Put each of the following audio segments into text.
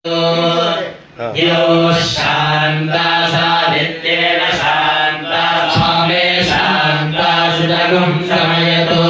यो शान्ता सादित्येन शान्ता स्वामे शान्ता सुजगुं शमयतु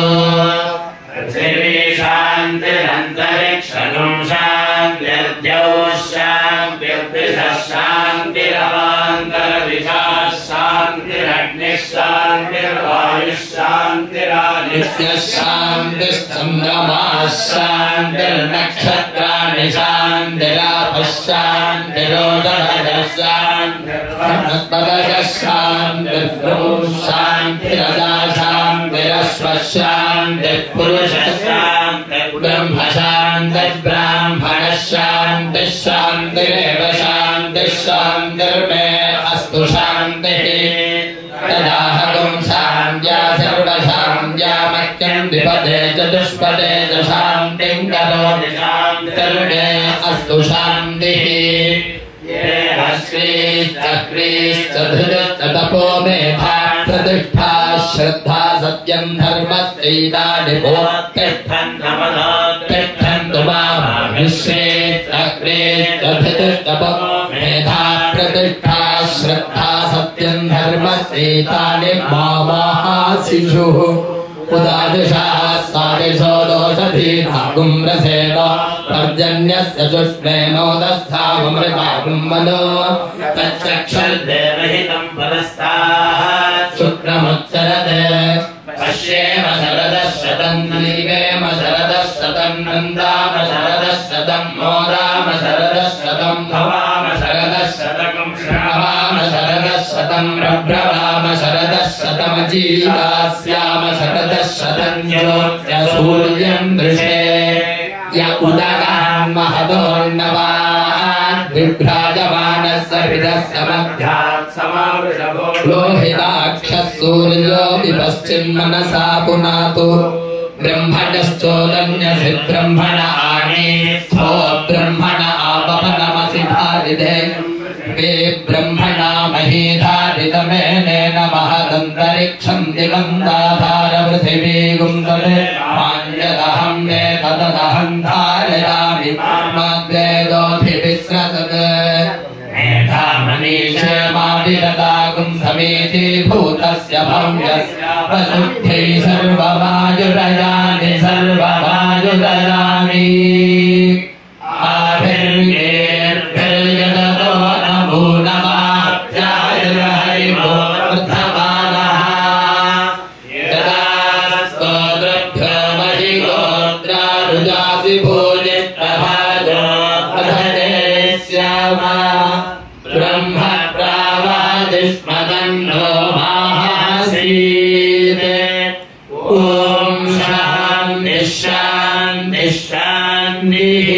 पृथिवी शान्तिरन्तरिक्षगुं शान्तिर्द्यौ शान्तिर्दिशः शान्तिरवान्तरदिशाः शान्तिरग्निः शान्तिर्वायुः शान्तिरादित्यः शान्तिश्चन्द्रमाः शान्तिर्नक्षत्राणि शान्तिरापः शान्तिरोदभजः शान्तिर्वनस्पतयः शान्तिर्भूः शान्तिरदा शान्तिरश्वः शान्तिर्पुरुषः शान्तिर्ब्रह्म शान्तिर्ब्राह्मणः शान्तिः शान्तिरेव शान्तिः शान्तिर्मे अस्तु शान्तिः तदाहं शान्त्या सर्वशान्त्या मह्यं द्विपदे चतुष्पदे च शान्तिं करोमि शान्तिर्मे अस्तु शान्तिः ये श्रीश्च तपो मेधा प्रतिष्ठा श्रद्धा सत्यं धर्मस्यैतानि तिष्ठन्तु तपो मेधा प्रतिष्ठा श्रद्धा सत्यं धर्मस्यैतानि मामाशिषुः उदादिशाः सादिशो दोषधीनागुं रसेन पर्जन्यस्य शुष्मेनोदस्थावमृतागुं मनो तच्चक्षुर्देवहितं परस्तात् शुक्रमुच्चरते पश्येम शरदः शतं नलिवेम शरदः शतं नन्दाम शरदः शतं मोदाम शरदः शतं भवाम शरदः शतकं श्रावाम शरदः शतं प्रभ्रवाम शरदः शतमजीवास्याम शरदः शतं ज्योत्स्या सूर्यं दृशे य उदगान् महदोर्णवान् बिभ्राजमानस्य हृदस्य मध्यात् समावृषभो लोहिताक्षः सूर्योऽपि पश्चिन्मनसा पुनातु ब्रह्मणश्चोदन्यसि ब्रह्मण आनेस्थो ब्रह्मण आवपनमसि भारिदे वे ब्रह्मणा महीधारितमेनेन महदन्तरिक्षं दिगन्ताधार पृथिवीगुं तदे माञ्जदहं मे तदहं धारयामि मद्वेदोऽभिविस्रतत् मेधामनीषे माविरदागुं समेति भूतस्य भव्यस्य वसुद्ध्यै सर्ववायुरयानि सर्ववायुरयानि आभिर्येर्भिर्यदतो नमो नमाप्यायुर्हरिवो वर्धमानः यदा स्तोत्रभ्यो महि गोत्रारुजासि भूजिप्रभाजो अधरे स्यामा ब्रह्म प्रावादिष्मदन्नो माहासीत् ॐ शान्तिः शान्तिः शान्तिः